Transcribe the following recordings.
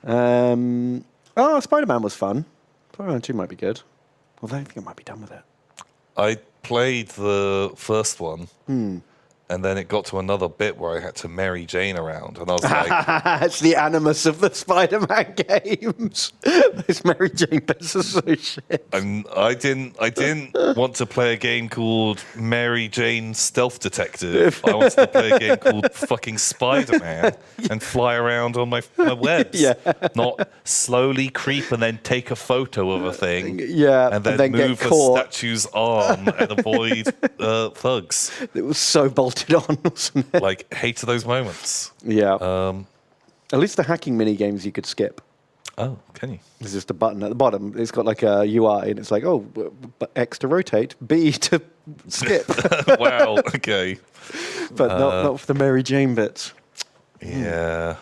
Spider-Man was fun. Spider-Man 2 might be good. Although I think I might be done with it. I played the first one, and then it got to another bit where I had to Mary Jane around, and I was like... It's the Animus of the Spider-Man games. Those Mary Jane bits are so shit. I didn't want to play a game called Mary Jane Stealth Detective. I wanted to play a game called fucking Spider-Man and fly around on my webs. Yeah. Not slowly creep and then take a photo of a thing. Yeah. And then move a statue's arm and avoid thugs. It was so bolted on, wasn't it? Like, hate those moments. Yeah. At least the hacking mini games you could skip. Oh, can you? There's just a button at the bottom. It's got like a UI, and it's like, X to rotate, B to skip. Wow. Okay. But not for the Mary Jane bits. Yeah.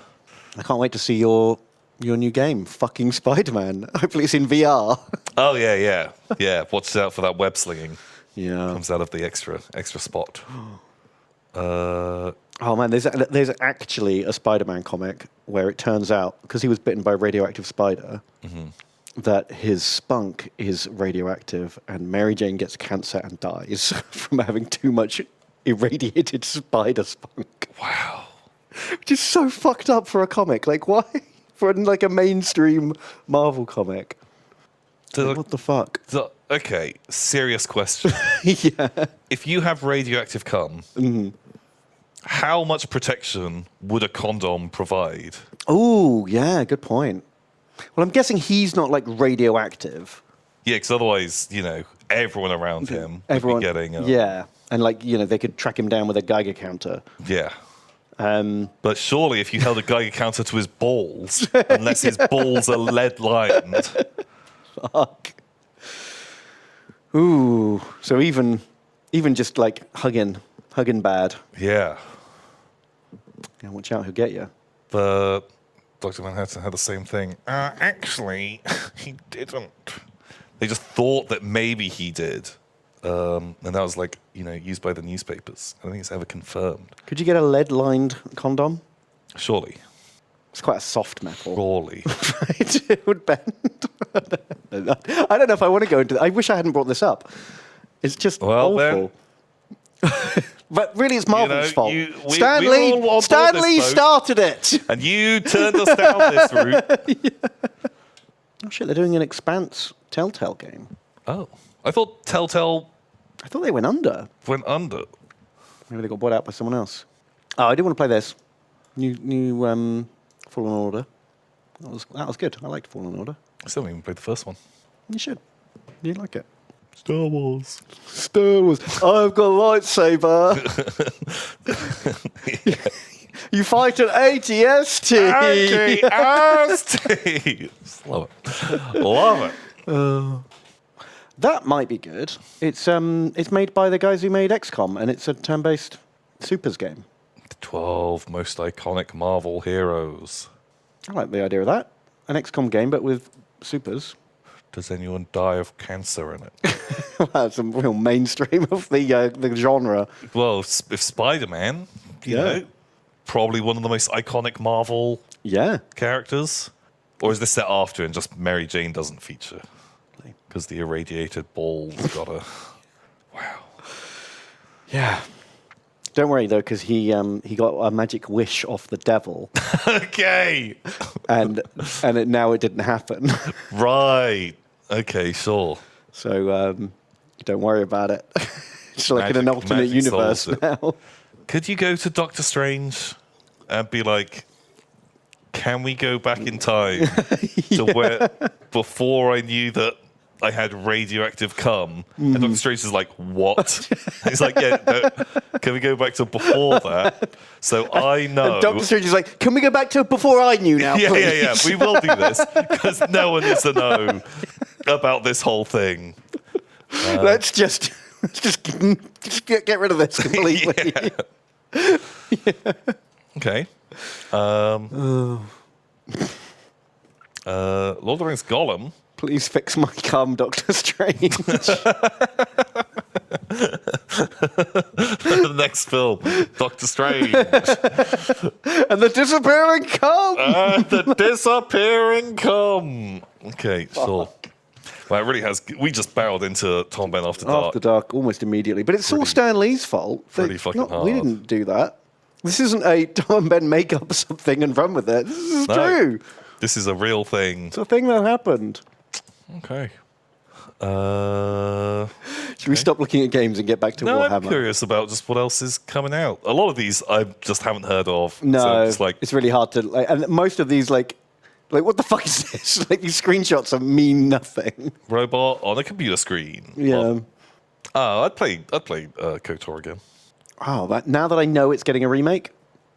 I can't wait to see your new game, fucking Spider-Man. Hopefully it's in VR. Oh yeah. Watch out for that web slinging. Yeah. Comes out of the extra spot. Oh man, there's actually a Spider-Man comic where it turns out, because he was bitten by a radioactive spider, that his spunk is radioactive, and Mary Jane gets cancer and dies from having too much irradiated spider spunk. Wow. Which is so fucked up for a comic. Like, why? For like a mainstream Marvel comic. What the fuck? Okay, serious question. Yeah. If you have radioactive cum, how much protection would a condom provide? Oh, yeah, good point. Well, I'm guessing he's not like radioactive. Yeah, because otherwise, everyone around him would be getting... yeah, and they could track him down with a Geiger counter. Yeah. But surely if you held a Geiger counter to his balls, unless his balls are lead-lined... Fuck. Ooh, so even just like hugging bad. Yeah. Yeah, watch out, he'll get you. But Dr. Manhattan had the same thing. Actually, he didn't. They just thought that maybe he did. And that was used by the newspapers. I don't think it's ever confirmed. Could you get a lead-lined condom? Surely. It's quite a soft metal. Surely. Right? It would bend. I don't know if I want to go into that. I wish I hadn't brought this up. It's just awful. But really, it's Marvel's fault. Stan Lee started it. And you turned us down this route. Yeah. Oh, shit, they're doing an Expanse Telltale game. Oh. I thought Telltale... I thought they went under. Went under? Maybe they got bought out by someone else. Oh, I do want to play this. New Fallen Order. That was good. I liked Fallen Order. I still haven't even played the first one. You should. You'd like it. Star Wars. I've got a lightsaber. You fight an ATST. ATST. Love it. That might be good. It's made by the guys who made XCOM, and it's a turn-based supers game. The 12 most iconic Marvel heroes. I like the idea of that. An XCOM game, but with supers. Does anyone die of cancer in it? Well, that's a real mainstream of the genre. Well, if Spider-Man, you know, probably one of the most iconic Marvel characters. Or is this set after and just Mary Jane doesn't feature? Because the irradiated balls got a... Wow. Yeah. Don't worry, though, because he got a magic wish off the devil. Okay. And now it didn't happen. Right. Okay, sure. So don't worry about it. It's like in an alternate universe now. Could you go to Doctor Strange and be like, can we go back in time to where before I knew that I had radioactive cum? And Doctor Strange is like, what? He's like, yeah, no, can we go back to before that? So I know. And Doctor Strange is like, can we go back to before I knew now, yeah, please? Yeah. We will do this because no one needs to know about this whole thing. Let's just get rid of this completely. Okay. Lord of the Rings Gollum. Please fix my cum, Doctor Strange. the next film, Doctor Strange. And the disappearing come. The disappearing come. Okay, sure. Well, it really has. We just barreled into Tom Ben After Dark. After Dark, almost immediately. But it's all Stan Lee's fault. Pretty fucking hard. We didn't do that. This isn't a Tom and Ben make up something and run with it. This is true. This is a real thing. It's a thing that happened. Okay. Should we stop looking at games and get back to Warhammer? I'm curious about just what else is coming out. A lot of these I just haven't heard of. No, so it's like it's really hard to. And most of these, like what the fuck is this? Like these screenshots mean nothing. robot on a computer screen. Yeah. I'd play KOTOR again. Oh, now that I know it's getting a remake,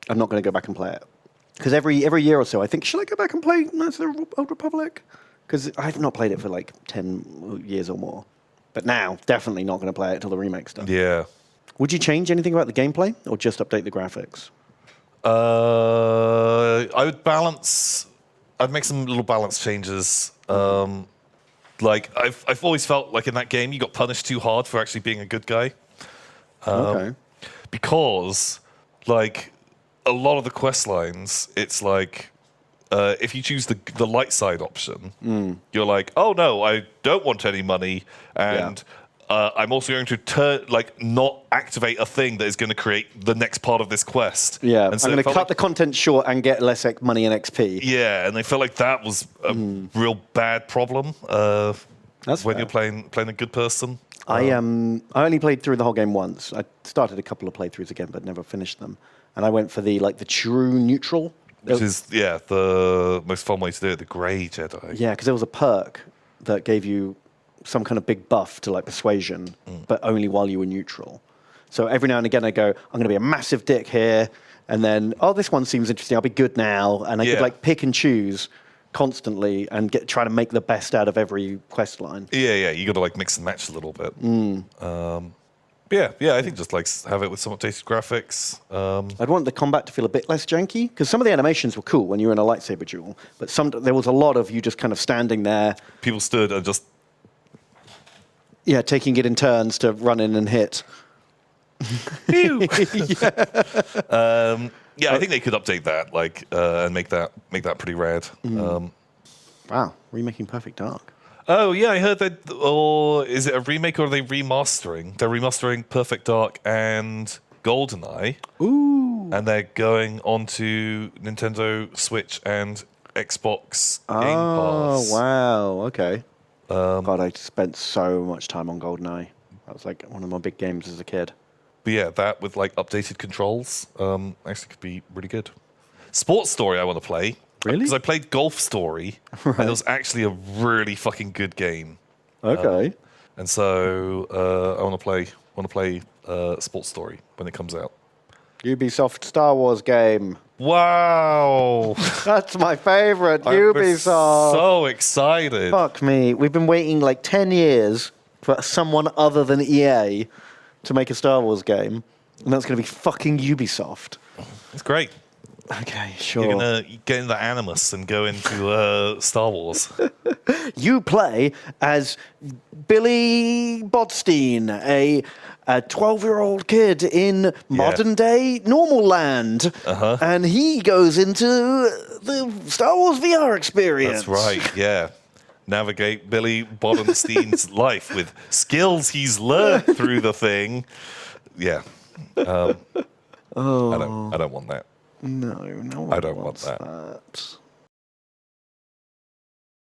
I'm not going to go back and play it. Because every year or so, I think, should I go back and play Knights of the Old Republic? Because I've not played it for like 10 years or more. But now, definitely not going to play it until the remake's done. Yeah. Would you change anything about the gameplay or just update the graphics? I would balance. I'd make some little balance changes. Like I've always felt like in that game you got punished too hard for actually being a good guy. Okay. Because like a lot of the quest lines, it's like if you choose the light side option, you're like, oh no, I don't want any money, and I'm also going to not activate a thing that is going to create the next part of this quest. Yeah, and so I'm going to cut the content short and get less money and XP. Yeah, and I felt like that was a real bad problem. That's when fair. you're playing a good person. I only played through the whole game once. I started a couple of playthroughs again, but never finished them. And I went for the true neutral. Which is, the most fun way to do it, the grey Jedi. Yeah, because there was a perk that gave you some kind of big buff to persuasion, but only while you were neutral. So every now and again I go, I'm going to be a massive dick here, and then, this one seems interesting, I'll be good now. And I could pick and choose constantly and try to make the best out of every quest line. Yeah, you got to mix and match a little bit. I think just have it with some updated graphics. I'd want the combat to feel a bit less janky, because some of the animations were cool when you were in a lightsaber duel, but there was a lot of you just kind of standing there. People stood and just... Yeah, taking it in turns to run in and hit. Pew! I think they could update that, and make that pretty rad. Wow, remaking Perfect Dark. Oh yeah, I heard that. Or is it a remake or are they remastering? They're remastering Perfect Dark and GoldenEye. Ooh. And they're going onto Nintendo Switch and Xbox Game Pass. Oh wow, okay. God, I spent so much time on GoldenEye. That was one of my big games as a kid. But yeah, that with updated controls actually could be really good. Sports Story I want to play. Really? Because I played Golf Story, and it was actually a really fucking good game. Okay. And so I want to play Sports Story when it comes out. Ubisoft Star Wars game. Wow! That's my favorite. Ubisoft. So excited. Fuck me. We've been waiting 10 years for someone other than EA to make a Star Wars game, and that's going to be fucking Ubisoft. It's great. Okay, sure. You're going to get into Animus and go into Star Wars. You play as Billy Bodstein, a 12-year-old kid in modern-day normal land. And he goes into the Star Wars VR experience. That's right, yeah. Navigate Billy Bodenstein's life with skills he's learned through the thing. Yeah. I don't want that. No, I don't want that.